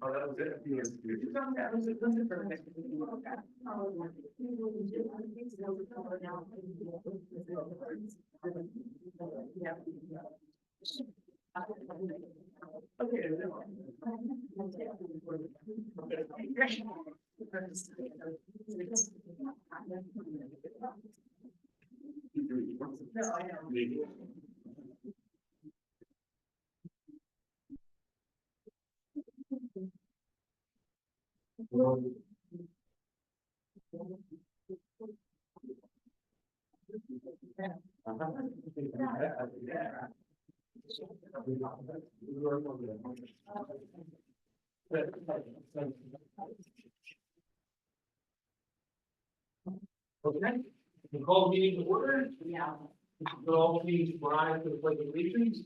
Oh, that was it. Okay, we call the meeting to order. Yeah. We'll all please rise to the pledge of allegiance.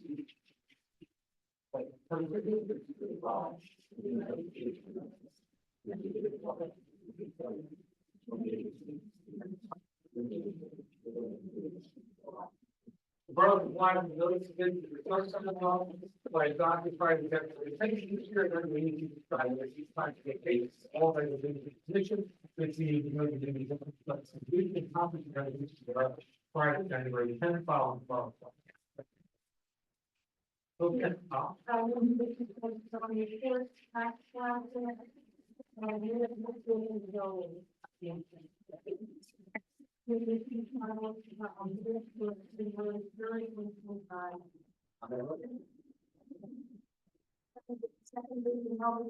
Borough complies with notice of the request of the law by adopting private retention here, then we need to try to use time to get paid. All by the position, which we need to know the duties of the we can accomplish the prior to January 10th, following. Okay,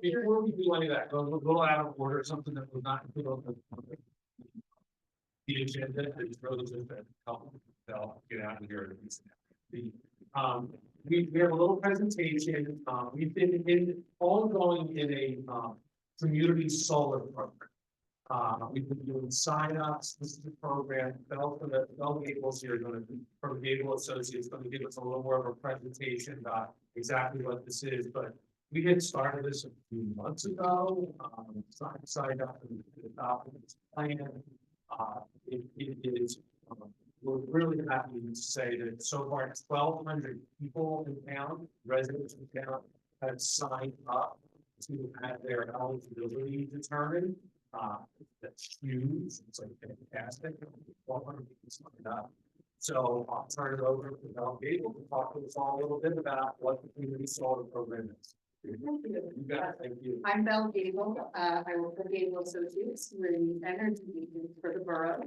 before we do any of that, go out of order, something that was not included on the agenda, there's those that help, they'll get out of here. We have a little presentation, we've been ongoing in a, community solar program. We've been doing sign-ups, this is the program, Bell Gables here, from Gable Associates, going to give us a little more of a presentation about exactly what this is, but we had started this a few months ago, signed up and adopted this plan. It is, we're really happy to say that so far 1,200 people in town, residents in town, have signed up to have their eligibility determined. That's huge. It's like fantastic. 1,200 people signed up. So I'll turn it over to Bell Gable to talk to us all a little bit about what the community solar program is. Thank you. You got it. Thank you. I'm Belle Gable. I work for Gable Associates. We're the energy agent for the borough.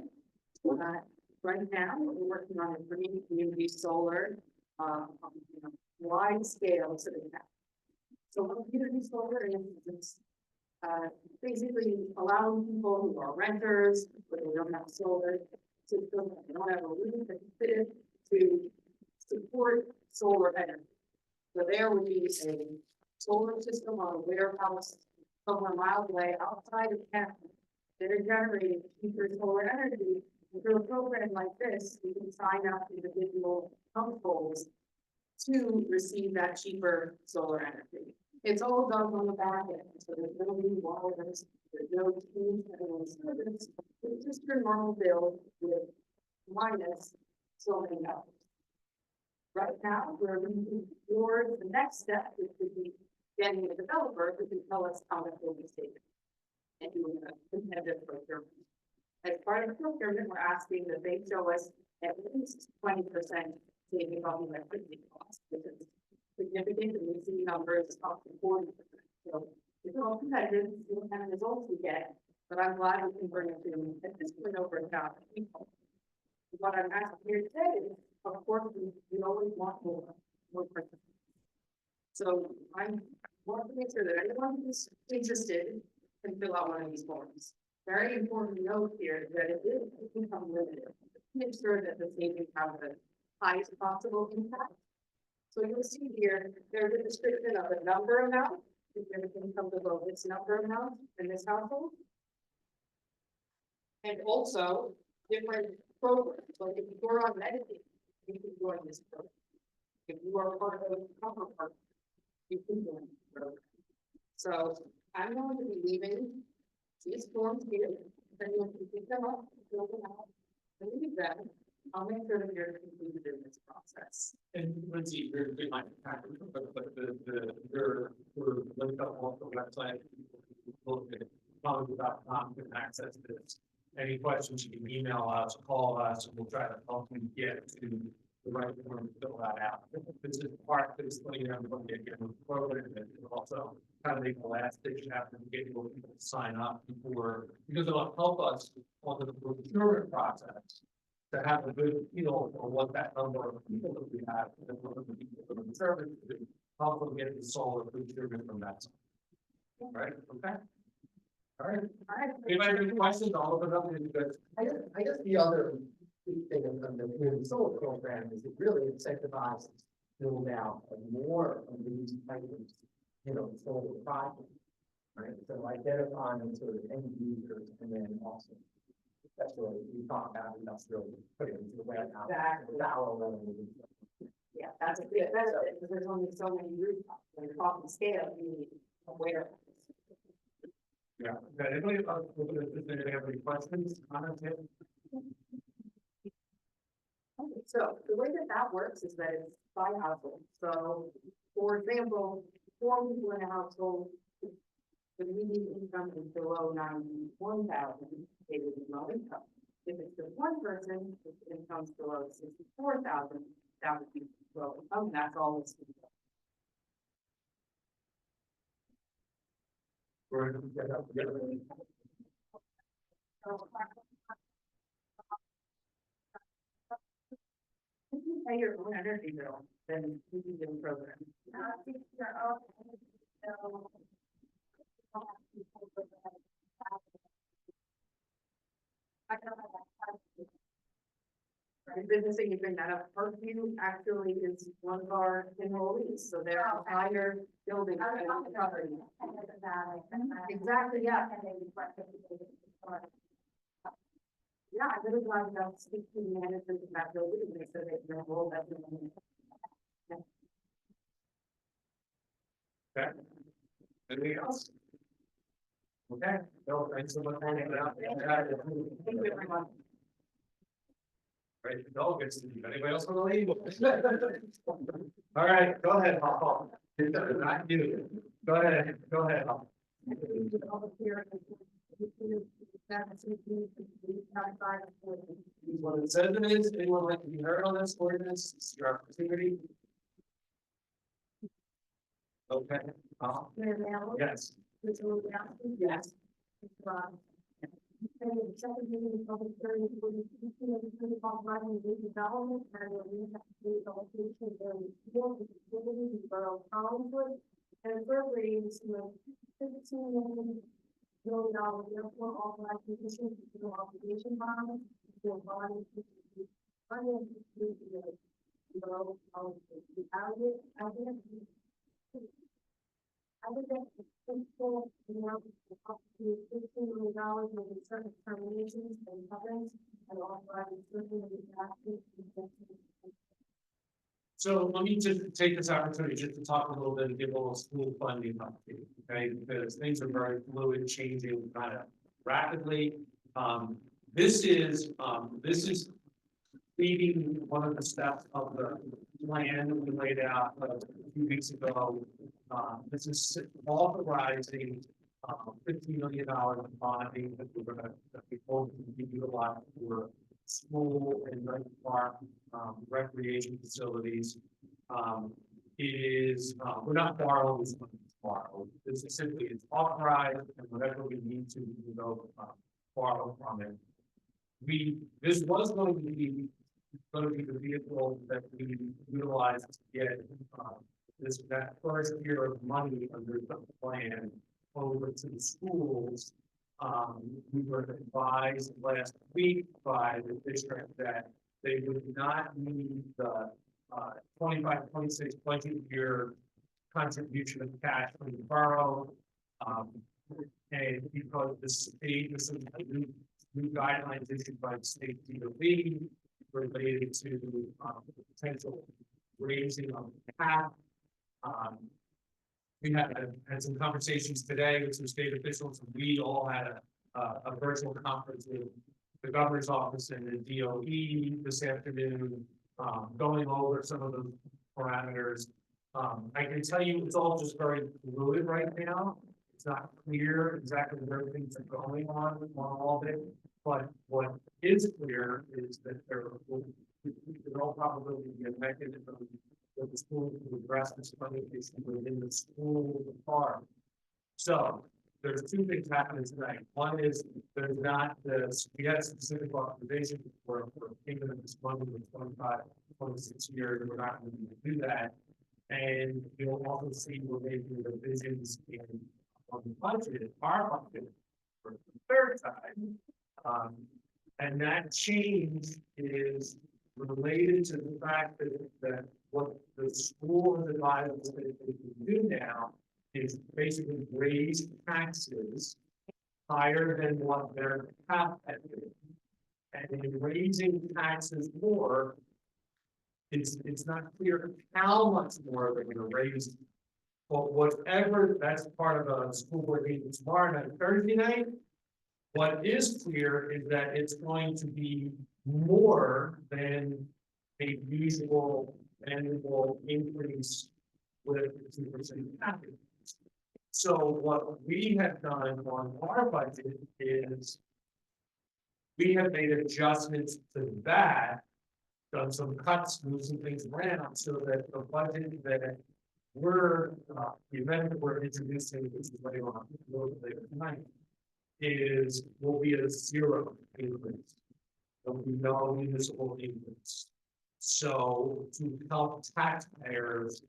Right now, we're working on a green community solar, wide scale to the town. So what community solar is, it's basically allowing people who are renters, but they don't have solar, to they don't have a roof that can fit it, to support solar energy. So there would be a solar system on a warehouse somewhere miles away outside of town that are generating cheaper solar energy. And through a program like this, we can sign up individual households to receive that cheaper solar energy. It's all done on the back end, so there's no new wires, there's no change in service. It's just your normal bill with minus so many dollars. Right now, we're moving towards the next step, which would be getting a developer who can tell us how much will be saved. And doing a competitive procurement. As part of procurement, we're asking that they show us at least 20% saving on the electricity costs, which is significant, and we see numbers up to 40%. So it's all competitive, see what kind of results we get, but I'm glad we can bring it to, at this point, over 1,000 people. What I'm asking here today is, of course, we always want more participants. So I want to make sure that anyone who's interested can fill out one of these forms. Very important note here that it is income limited. Make sure that the savings have the highest possible impact. So you'll see here, there's a description of the number amount, if there's income below this number amount in this household. And also different programs, like if you're on Medicaid, you can join this program. If you are part of the cover part, you can join this program. So I'm going to be leaving these forms here, then you can pick them up, fill them out, and leave them. I'll make sure that you're completed in this process. And Lindsay, you're, they might have, but you're linked up on the website. Probably.com can access this. Any questions, you can email us, call us, and we'll try to help you get to the right form to fill that out. This is part of this thing, everybody get the program, and also kind of make the last ditch after we get people to sign up before, because it'll help us on the procurement process to have a good feel for what that number of people that we have, and what the people that are serving to do, help them get the solar procurement from that side. All right, okay. All right. Anybody have any questions? I'll open it up to you guys. I guess the other big thing of the community solar program is it really incentivizes build out of more of these types of, solar projects. Right, so identifying sort of end users and then also, that's what we talk about industrial, put it into the warehouse. Exactly. Yeah, that's a good benefit, because there's only so many rooftops, when you're talking scale, you need aware. Yeah. Anybody have any questions? Comments? Okay, so the way that works is that it's by household. So, for example, 4 people in a household, the median income is below 91,000, they would be low income. If it's just one person, if the income's below 64,000, that would be low income, that's all it's. If you pay your own energy bill, then you can do a program. Businessing, you bring that up, Parkview actually is one of our enrollees, so their entire building. Exactly, yeah. Yeah, I really want to speak to the management of that building, and make sure they can enroll that. Okay. Anything else? Okay, no, thanks so much for hanging out. Thank you, everyone. Right, the dog gets to leave. Anybody else want to leave? All right, go ahead, Paul. Not you. Go ahead, Paul. What it says it is, anyone like to be heard on this ordinance, this is your opportunity. Okay, yes. Yes. And appropriating to $15 million therefore authorized petition to the obligation bond to a bond I would get principal amount up to $15 million with certain terminations and covenants and authorizing certain So let me just take this opportunity just to talk a little bit and give a little school funding update, okay? Because things are very fluid, changing kind of rapidly. This is leading one of the steps of the plan that we laid out a few weeks ago. This is authorizing $15 million bonding that we're gonna, that we hope to be utilized for school and rec park, recreation facilities. It is, we're not borrowing this money to borrow. This is simply, it's authorized, and whatever we need to, we go, borrow from it. This was going to be the vehicle that we utilized to get, that first year of money under the plan over to the schools. We were advised last week by the district that they would not need the 25-26 budget year contribution of cash from the borough. And because the state, this is a new guidelines issued by the state DOE related to the potential raising of the cap. We had some conversations today with some state officials, and we all had a virtual conference with the governor's office and the DOE this afternoon, going over some of the parameters. I can tell you it's all just very fluid right now. It's not clear exactly where things are going on all of it, but what is clear is that there will all probability be a mechanism for the school to address this funding issue within the school department. So there's two things happening tonight. One is there's not this, we had a specific authorization for payment of this money in 25-26 years. We're not going to do that. And you'll also see we're making revisions in on the budget, our budget, for the third time. And that change is related to the fact that what the school has advised us that they can do now is basically raise taxes higher than what their cap had been. And in raising taxes more, it's not clear how much more they're going to raise. But whatever, that's part of a school board meeting tomorrow night, Thursday night. What is clear is that it's going to be more than a usual annual increase with 2% package. So what we have done on our budget is we have made adjustments to that, done some cuts, moved some things around so that the budget that we're, the amendment we're introducing, which is later on, a little bit later tonight, will be a zero increase. There'll be no municipal increase. So to help taxpayers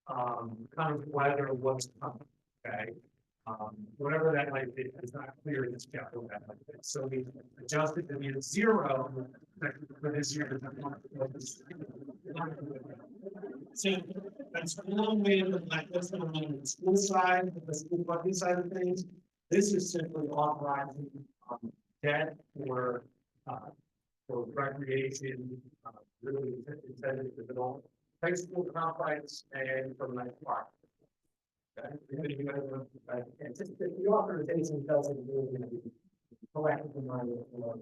kind of weather what's coming, okay? Whatever that might be, it's not clear in this capital that might be. So we adjusted to be a zero for this year. So that's one way of like what's going on the school side, the school funding side of things. This is simply authorizing debt for recreation, really intended to develop high school complex and for night park. Okay. And just the authorization doesn't really collect the money or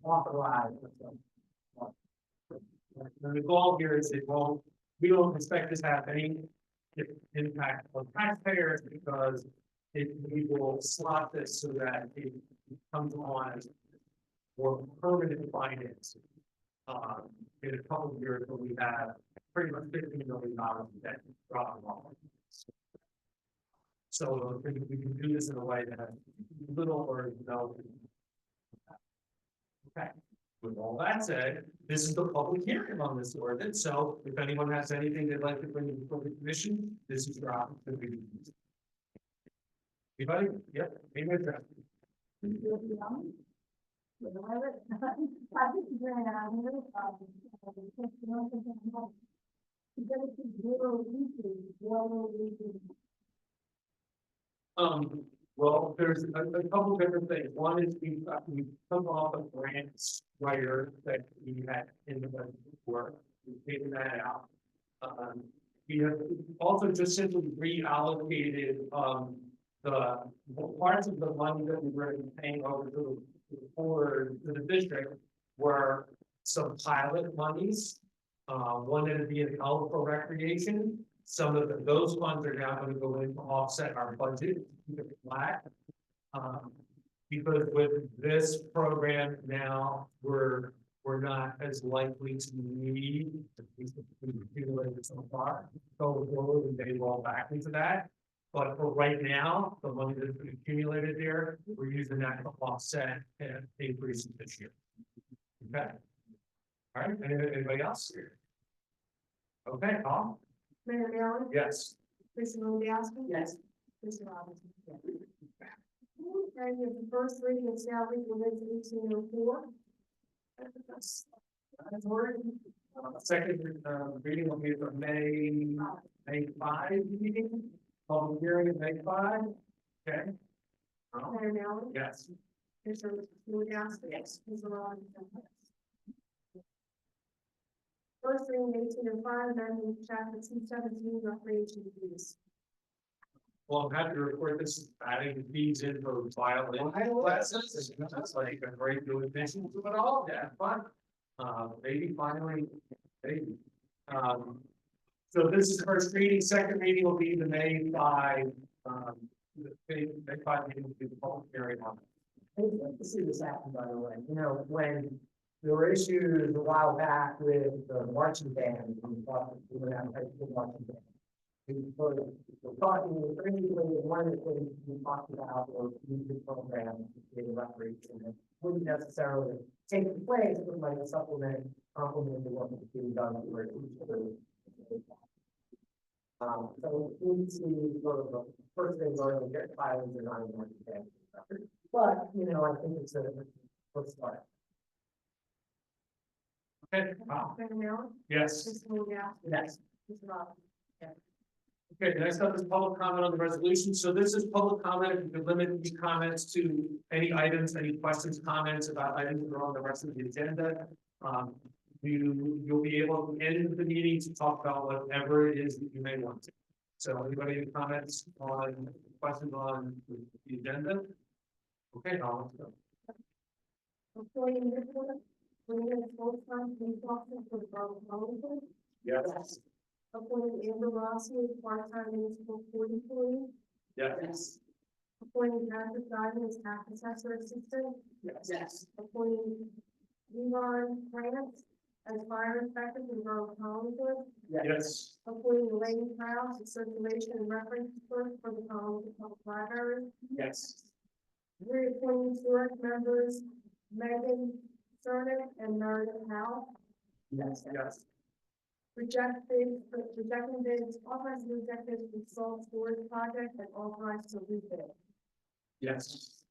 authorize. And the goal here is we don't expect this to have any impact on taxpayers because we will slot this so that it comes on as more permanent financing. In a couple of years when we have pretty much $15 million in debt dropping off. So we can do this in a way that has little or no. Okay. With all that said, this is the public hearing on this ordinance. So if anyone has anything they'd like to bring to the public commission, this is your opportunity. Anybody? Yep. Anybody? Well, there's a couple different things. One is we come off a grant writer that we had in the budget before. We've taken that out. We have also just simply reallocated the parts of the money that we were paying over to the district were some pilot monies. One that'd be in alpha recreation, some of those funds are now gonna go in to offset our budget, to keep it flat. Because with this program now, we're not as likely to need, at least if we've accumulated so far, go forward and they roll back into that. But for right now, the money that's been accumulated there, we're using that to offset an increase this year. Okay. All right, anybody else here? Okay, Paul? Mayor Allen, Yes. Commissioner Lewandowski. Yes. Commissioner Robinson. And the first reading of salary for resolution number 4. That's word. Second, reading will be for May 5 meeting, public hearing of May 5. Okay. Mayor Allen, Yes. Commissioner Lewandowski. Yes. Commissioner Robinson. First reading 1805, amending chapter 217, recreation fees. Well, I'm happy to report this, adding the fees in for violin classes, that's like a great new addition to it all, yeah, fun. Maybe finally, maybe. So this is first reading, second reading will be the May 5, May 5 meeting will be the public hearing on. I'd like to see this happen, by the way, when there were issues a while back with the marching band, we thought we were going to have a marching band. We were talking, originally, one of the things we talked about was music program, in recreation, that wouldn't necessarily take the place, but like a supplement, complement to what was being done for each other. So we see sort of the first thing going to get filings and on marching band. But, I think it's a first start. Okay, wow, Mayor Allen, yes. Commissioner Lewandowski. Yes. Commissioner Robinson. Okay, next up is public comment on the resolution. So this is public comment. You can limit the comments to any items, any questions, comments about items that are on the rest of the agenda. You'll be able to end the meeting to talk about whatever it is that you may want to. So anybody have comments on questions on the agenda? Okay, I'll let's go. Employee report, bringing in full-time police officer for the Borough of Wellington. Yes. Appointing Amber Rossi as part-time municipal court employee. Yes. Appointing Patrick Diamond as tax assessor assistant. Yes. Appointing Yvonne France as fire inspector for the Borough of Wellington. Yes. Appointing Elaine Krause as circulation and reference clerk for the Wellington Public Library. Yes. Reappointing board members Megan Cernick and Meredith Howe. Yes. Yes. Rejecting bids, authorized to reject bids for salt storage project and authorized to rebid. Yes.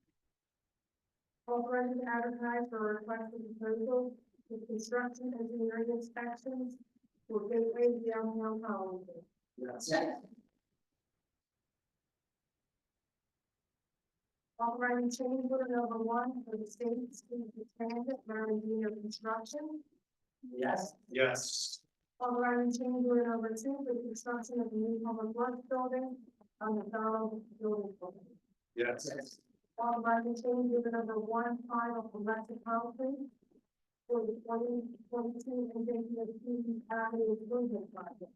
Authorized to advertise for a request for proposal for construction engineering inspections for Gateway downtown Collingwood. Yes. Authorizing change order number 1 for the state street transit Marinino construction. Yes. Yes. Authorizing change order number 2 for the construction of the new public works building on the Donald Building. Yes. Authorizing change order number 1 final for electric concrete for the 2022 convention of the Avenue Improvement Project.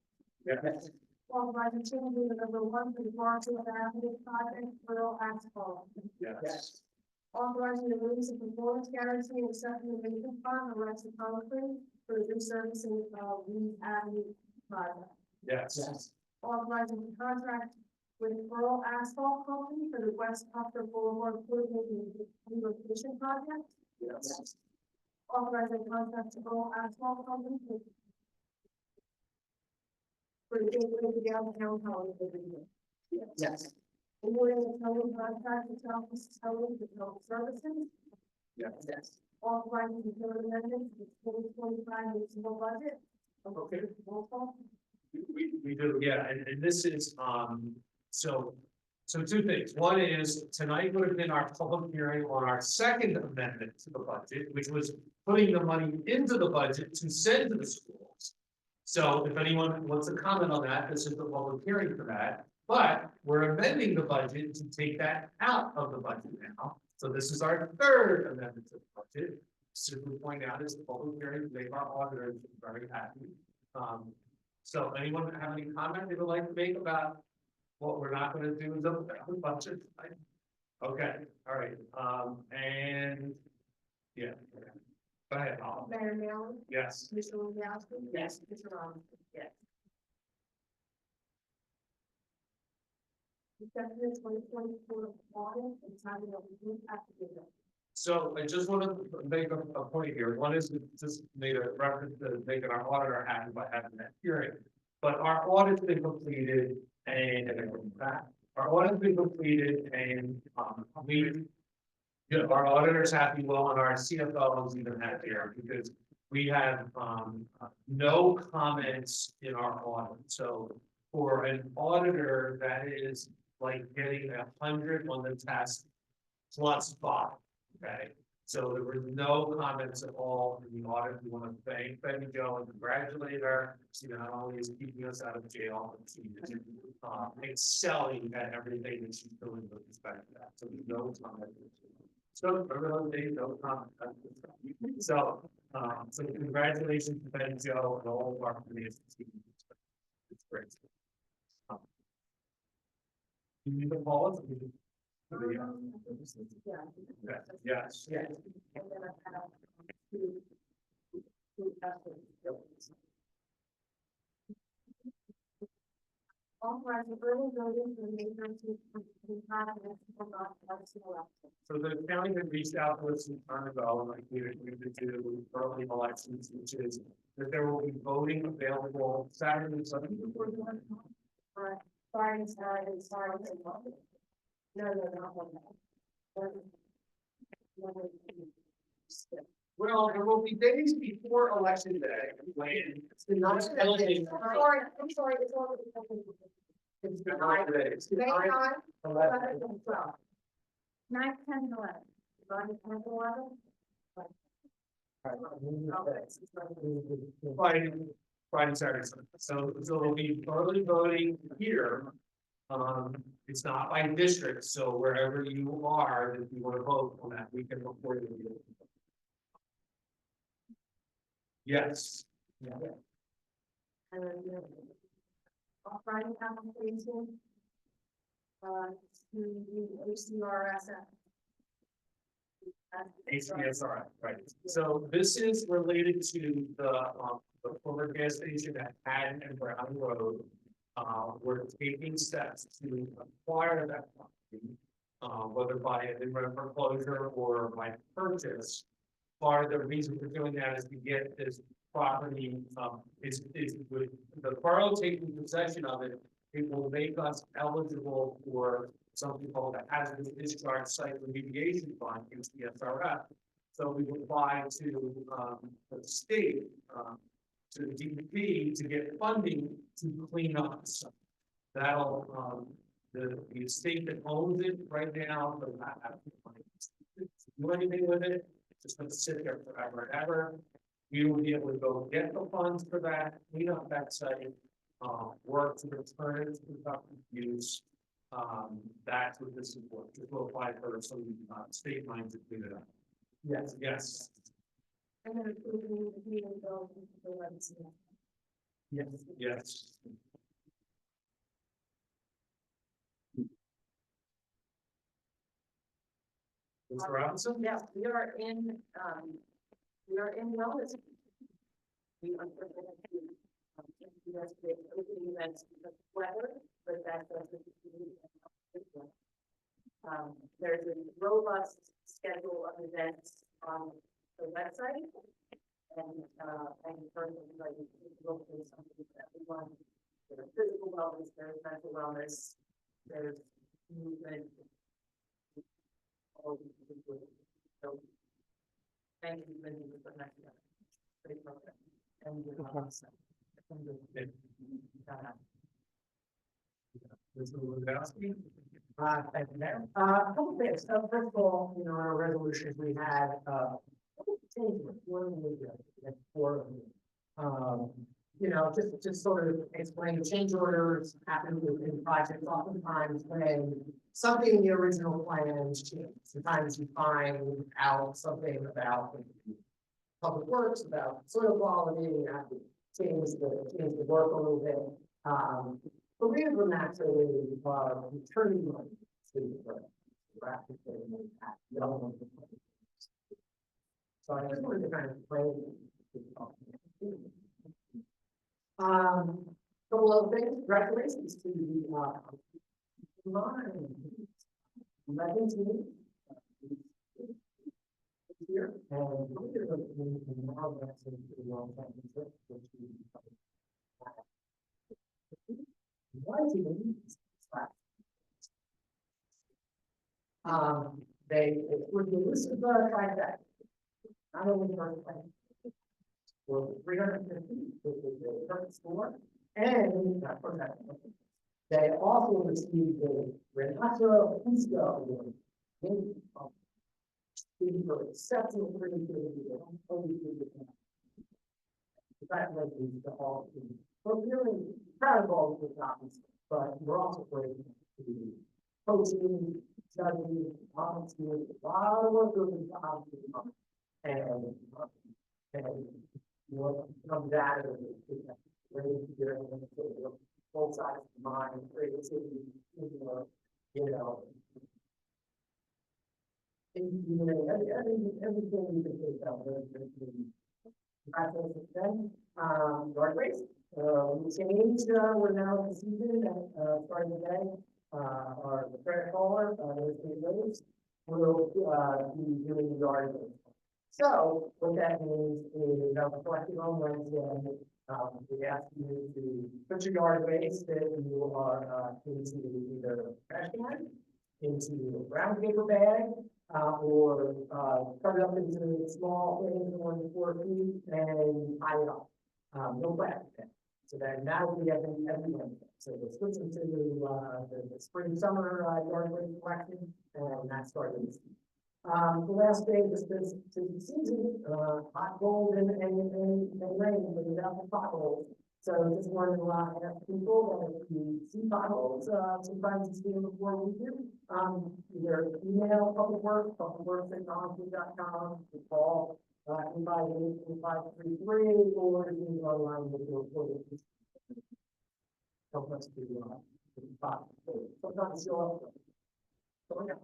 Yes. Authorizing change order number 1 for the Barfield Avenue project for asphalt. Yes. Authorizing the release of performance guarantee and accepting the vacant fund of electric concrete for the resurfacing of the Avenue project. Yes. Authorizing the contract with Earl Asphalt Company for the West Proctor Boulevard improvement and relocation project. Yes. Authorizing contract to Earl Asphalt Company for the gateway to downtown Hollywood. Yes. Awarding the towing contract to Southwest Towing for health services. Yes. Authorizing the third amendment to the 2025 municipal budget. Okay. Roll call. We do, yeah, and this is, so two things. One is, tonight would have been our public hearing on our second amendment to the budget, which was putting the money into the budget to send to the schools. So if anyone wants to comment on that, this is the public hearing for that, but we're amending the budget to take that out of the budget now. So this is our third amendment to the budget simply point out is the public hearing, make our auditors very happy. So anyone have any comment they would like to make about what we're not gonna do in the budget? Okay, all right, and, yeah. Go ahead, Paul. Mayor Melham, Yes, Mr. Wojciechowski. Yes. Mr. Robinson. Yes. Executive 2024 audit and timing of review application. so I just want to make a point here. One is just made a reference to making our auditor happy by having that hearing. But our audit's been completed and our audit's been completed and our auditor's happy, well, and our CFO is even happier because we have no comments in our audit. So for an auditor, that is like getting 100 on the test plus 5. Okay, so there were no comments at all in the audit. We want to thank Betty Jo and congratulate her. She not only is keeping us out of jail, but she is excelling at everything that she's doing with respect to that. So no comment. So remember those days, no comment. So, so congratulations to Betty Jo and all of our finance team. It's great. You need the pause? Yes. Yes. And then I have two estimates. Authorize the early voting for the May 13th, 2025 municipal election. So the county had reached out to us some time ago, and like we agreed to do early elections, which is that there will be voting available Saturday and Sunday. Right, Friday, Saturday. No, not one. Well, there will be days before election day when it's not. I'm sorry, it's all. It's the 9 days. May 9, 11, 11. and 12. 9, 10, and 11. 9, 10, and 11. Friday, Saturday, Sunday. So it'll be early voting here. It's not by district, so wherever you are, if you want to vote on that weekend before you. Yes. Yeah. And then, Friday application. To the HCRSF. HCSR, right. So this is related to the former gas station at Haddon and Brown Road. We're taking steps to acquire that property, whether by an in-rent foreclosure or by purchase. Part of the reason for doing that is to get this property, is with the borough taking possession of it, it will make us eligible for something called the hazardous discharge site remediation fund, HDSRF. So we apply to the state, to the DEP to get funding to clean up the site. That'll, the estate that owns it right now, does not have the money to do anything with it. It's just gonna sit there forever and ever. We will be able to go get the funds for that, clean up that site, work to return it to productive use. That's what this is for, just to apply for some state lines to clean it up. Yes, yes. And then approving the meeting bill for the legislature. Yes. Yes. Mr. Robinson? Yes, we are in wellness. We unfortunately, opening events because of weather, but that doesn't. There's a robust schedule of events on the website. And personally, like, look for something that we want. There's physical wellness, there's mental wellness, there's movement. So, thank you, Lindy, for that. Great program. And Mr. Lewandowski? Thank you, Mayor. A couple things. First of all, in our resolutions, we had, just sort of explain change orders happen in projects oftentimes when something in the original plans change. Sometimes you find out something about public works, about soil quality, and have to change the work a little bit. Three of them actually are returning money to the borough. So I just wanted to kind of play. Couple of things, congratulations to the, line. 11 teams. Here, and we're going to now get to the World Championship, which one team. They were the elusive trifecta. Not only first place, for 350, which is the perfect score, and they also received the Renato Pisco Award. For exceptional creativity. Congratulations to all of them. We're really proud of all of the topics, but we're also grateful to the coaching, judging, volunteers, a lot of work goes into the and what comes out of it is really good, both sides of the mind, creativity, you know. Everything you can think of. Congratulations then. Yard race. We changed, we're now in the season, starting today. Our credit caller, those will be doing the yard race. So what that means is I'm collecting on Wednesday. We ask you to put your yard waste that you are into either trash can, into a brown paper bag, or cut it up into small things, 1 to 4 feet, and tie it up. No plastic. So that will be every Wednesday. So we're switching to the spring summer yard waste collection, and that's starting this week. The last day is this season, hot, cold, and rain, but without the potholes. So just wanted to ask people that if you see potholes, sometimes you see them before we do. Either email publicworks@technology.com, call 858-533, or you can go online with your report. Help us to sometimes show up. So yeah.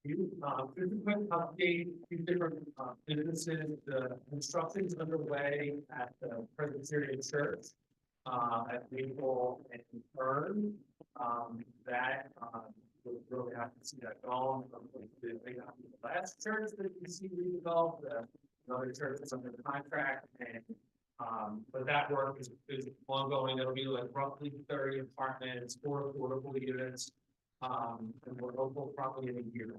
Just a quick update, few different businesses, the construction's underway at the Presbyterian Church, at Maple and Fern. That we're really happy to see that going. It may not be the last church that you see redeveloped, another church is under contract, and but that work is ongoing. It'll be like roughly 30 apartments, 4 affordable units. And we're hopeful probably in a year,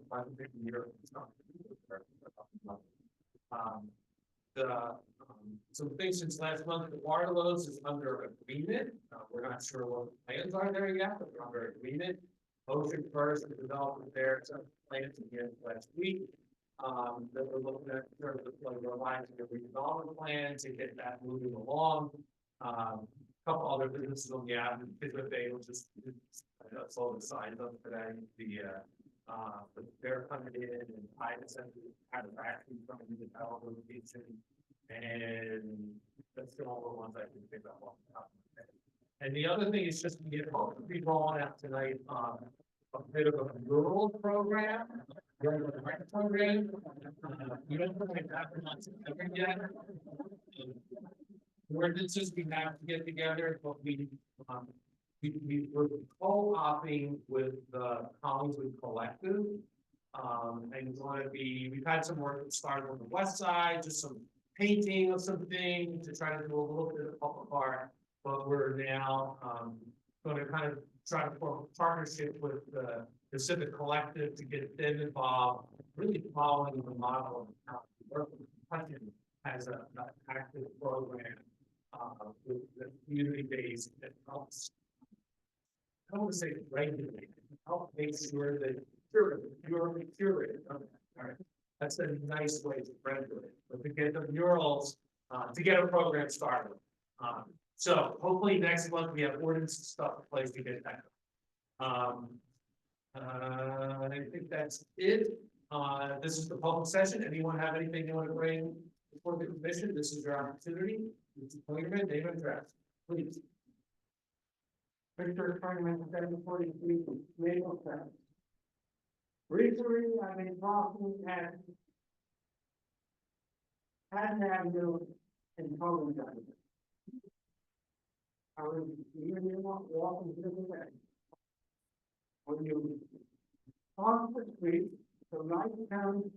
some things since last month, the Waterlows is under agreement. We're not sure what the plans are there yet, but we're under agreement. Ocean First, the developer there, some plans again last week. That we're looking at in terms of like revising the redevelopment plan to get that moving along. Couple other businesses on the avenue, Bishop Bay, which is sold the signs up today. The fair coming in and I essentially had a factory from the developer location, and that's the only ones I can think of off the top of my head. And the other thing is just we get hoping to be rolling out tonight a bit of a rural program. We don't really have that yet. Ordinances we have to get together, but we're co-opting with the Collingswood Collective. And we've had some work that started on the west side, just some painting of some things to try to do a little bit of public art, but we're now going to kind of try to form a partnership with the Civic Collective to get them involved, really following the model of how we work with Hutchin as an active program. With the community base that helps, I don't want to say regulate, help make sure that you're curated. All right, that's a nice way to render it, but to get the murals, to get a program started. So hopefully next month we have ordinance stuff in place to get that. I think that's it. This is the public session. Anyone have anything they want to bring before the commission? This is your opportunity. Mr. Kligerman, name and address, please. Victor Tournament 743 Maple Crest. Recently, I've been talking at Patton Avenue in Poland. I was walking through the way. When you cross the street, the right turn,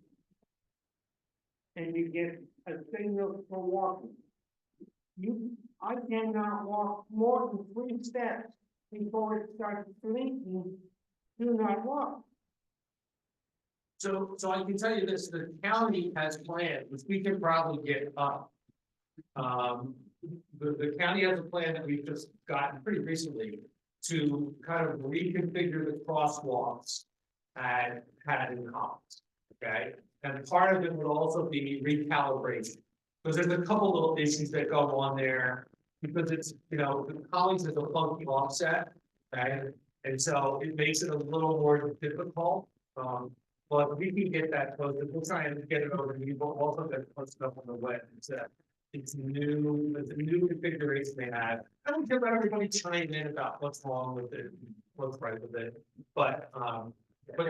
and you get a signal for walking. I cannot walk more than 3 steps before it starts blinking, do not walk. So I can tell you this, the county has plans, which we can probably get up. The county has a plan that we've just gotten pretty recently to kind of reconfigure the crosswalks at Haddon Commons, okay? And part of it would also be recalibration, because there's a couple little issues that go on there, because it's, you know, the Collins is a funky offset, okay? And so it makes it a little more difficult, but we can get that posted. We'll try and get it over to you, but also get posted up on the web. It's a new configuration they have. I don't care about everybody chiming in about what's wrong with it, what's right with it, but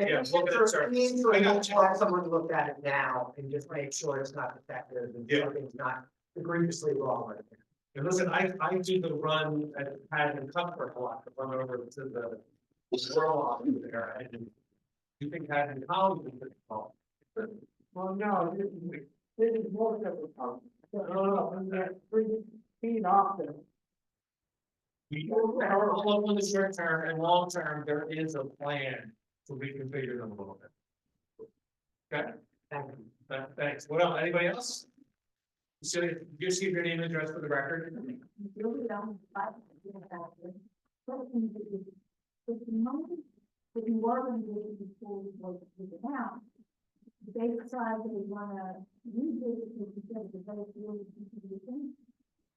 yeah, we'll get it started. I got to have someone look at it now and just make sure it's not defective and Yeah. something's not egregiously wrong with it. And listen, I do the run at Haddon Cuthbert a lot, to run over to the world there, and you think Haddon College is difficult? Well, no, this is more difficult. No, I'm not 3 feet off them. We all up on the short term and long term, there is a plan to reconfigure them a little bit. Okay, Thank you. thanks. What else? Anybody else? So just give your name and address for the record. Really don't like it about it. But the moment that you are going to do it before you go to the town, they decide that they wanna use it instead of the vote really to the thing.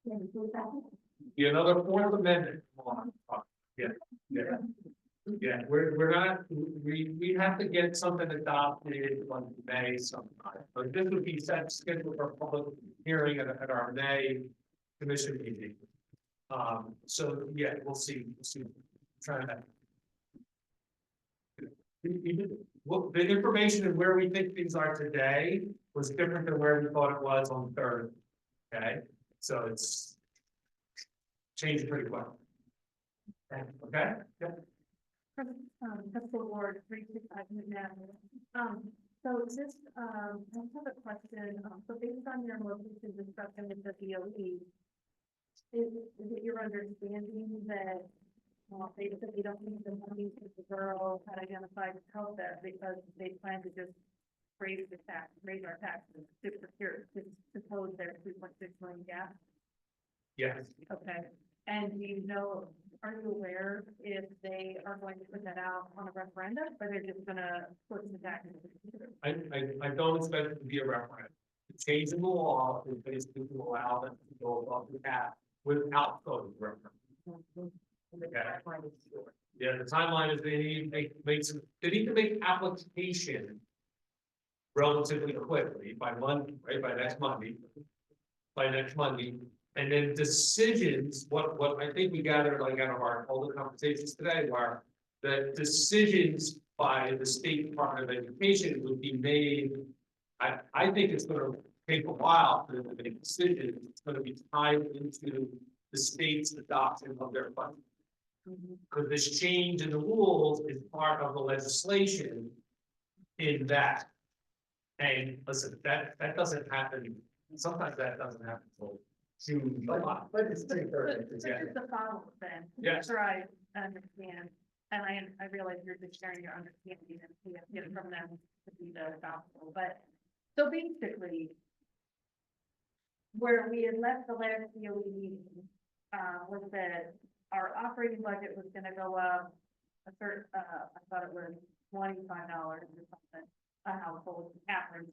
Can you do that? Be another Fourth Amendment. Yeah. Yeah, we're not, we have to get something adopted on May sometime, but this would be set scheduled for a public hearing at our May commission meeting. So, yeah, we'll see, trying to. Well, the information of where we think things are today was different than where we thought it was on Thursday. Okay, so it's changed pretty well. Okay, yeah. Fiscal Ward 365 Newton Avenue. So just, I have a question, so based on your most recent discussion with the DOE, is it your understanding that, they said they don't need the money because the borough had identified health there because they plan to just raise our taxes to procure, to suppose their 3.6 million gap? Yes, Okay, and do you know, are you aware if they are going to put that out on a referendum, or they're just gonna put the taxes? I don't expect it to be a referendum. The change in the law is basically to allow them to go above the cap without voting referendum. Yeah, the timeline is they need to make application relatively quickly by Monday, right, by next Monday. And then decisions, what I think we gathered like out of all the conversations today were the decisions by the State Department of Education would be made. I think it's gonna take a while for them to make decisions. It's gonna be tied into the state's adoption of their budget. Because this change in the rules is part of the legislation in that. And listen, that doesn't happen, sometimes that doesn't happen until June, July. But it's pretty thorough. So just a follow-up then. Yes. Sure, I understand, and I realize you're just sharing your understanding and you get it from them to be the gospel, but, so basically, where we had left the last DOE meeting, was that our operating budget was gonna go up a certain, I thought it was $25 or something, a household average.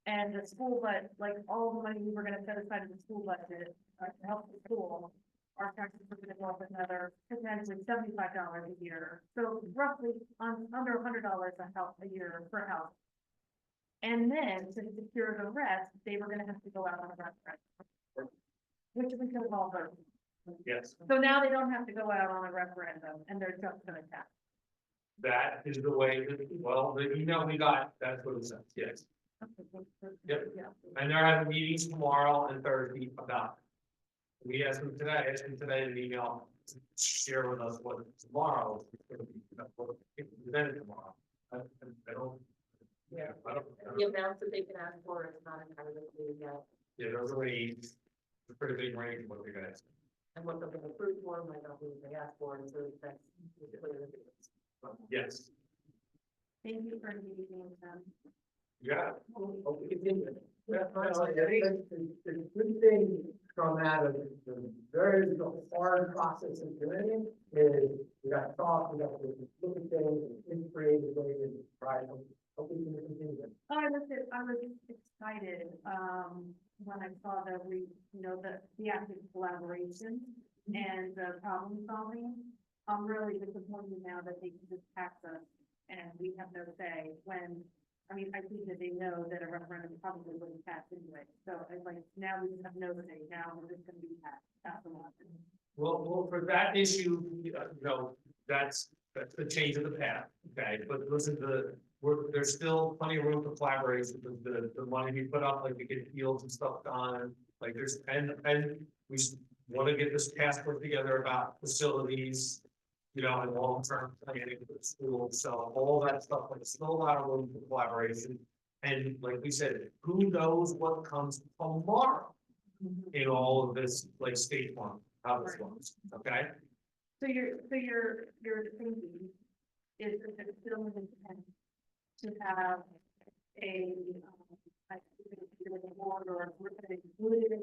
And the school, but like all the money we were gonna set aside in the school budget, to help the school, our taxes were gonna go up another potentially $75 a year. So roughly under $100 a year per house. And then to secure the rest, they were gonna have to go out on a referendum. Which we could have all heard. Yes, So now they don't have to go out on a referendum and they're just gonna tax. that is the way, well, the email we got, that's what it says, yes. Yep. Yeah. And they're having meetings tomorrow and Thursday about it. We asked them today in an email to share with us what tomorrow is gonna be, what is presented tomorrow. I don't. Yeah. I don't, The amounts that they can ask for is not entirely clear yet, yeah, there's a range, a pretty big range of what they're gonna ask. and what they're gonna approve for might not be what they ask for, and so that's. Yes, Thank you for engaging with them. yeah. Hope we continue. Yeah, I think the good thing from that is the very hard process of doing it is we got to talk, we got to look at things in creative ways and try to, hope we can continue. Oh, I was excited, when I saw that we, the active collaboration and the problem solving. I'm really disappointed now that they can just tax us and we have no say when, I think that they know that a referendum probably wouldn't pass anyway. So it's like, now we have no say, now we're just gonna be taxed, that's a lot. Well, for that issue, that's the change of the path, okay, but listen, there's still plenty of room for collaboration, the money we put up, like we get fields and stuff done, like and we want to get this task force together about facilities, and long-term planning for the school, so all that stuff, like, still a lot of room for collaboration. And like we said, who knows what comes tomorrow in all of this, like state farm, how this works, okay? So your thinking is that there's still an intent to have a, like, a board or a group that included,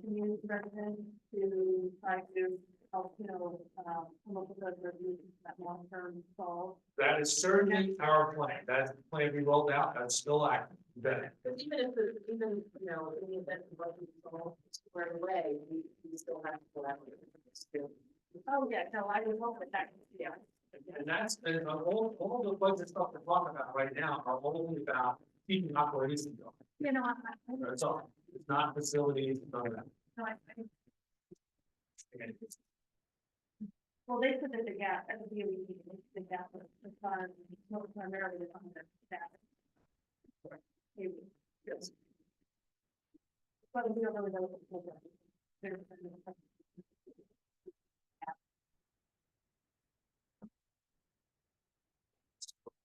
community residents to try to help, come up with those resolutions that long-term solve. That is certainly our plan, that's the plan we rolled out, that's still active, that, Because even if the, in the event of what we solve squared away, we still have to collaborate. Oh, yeah, no, I would hope that, yeah. and that's, and all the budget stuff we're talking about right now are only about keeping operations going, that's all, it's not facilities, none of that. Well, they said that the gap, at the DOE, the gap was primarily on the staff. Yes. But we don't really know what the program is. There's.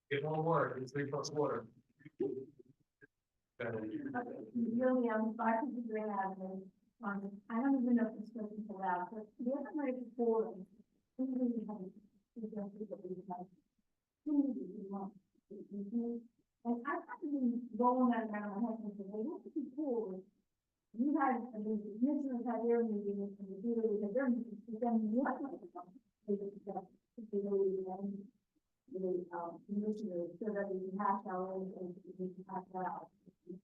Get one word, it's 3 plus water. Really, I could be great admin. I don't even know if this person's allowed, but the other night before, we really haven't suggested that we have. We want. And I kind of been rolling that around my head and saying, well, what would be cool? You guys, the commissioners had their meetings and the DOE had their meetings, but then what? Commissioners, so that we can hash out and we can hash out.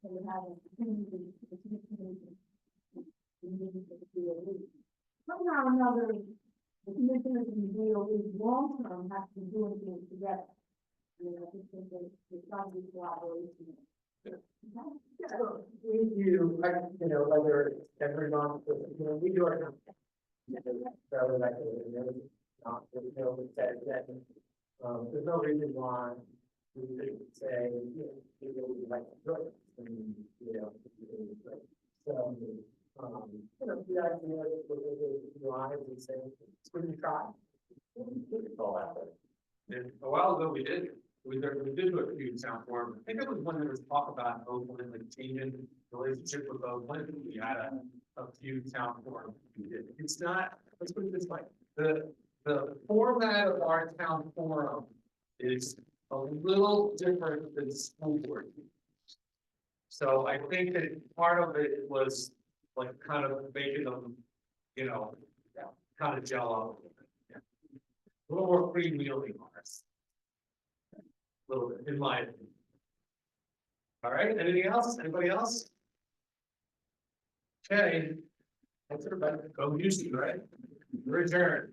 So we have a community, the commission. Somehow or another, the commissioners and the DOE long term have to be doing things together. I just think that it's not a collaboration. We do, whether it's every month, we do our. So like, not, we said that, there's no reason why we could say, people would like to do it. And, so, the idea is why we say, we can try. It's all out there. And a while ago, we did do a few town forum. I think it was when there was talk about Oakland, like changing relationship with Oakland. We had a few town forums. It's not, let's put it this way, the format of our town forum is a little different than school board. So I think that part of it was like kind of making them, kind of gel out. Yeah. A little more freewheeling on us. A little bit, in my opinion. All right, anything else? Anybody else? Okay. That's everybody. Go Houston, right? Return.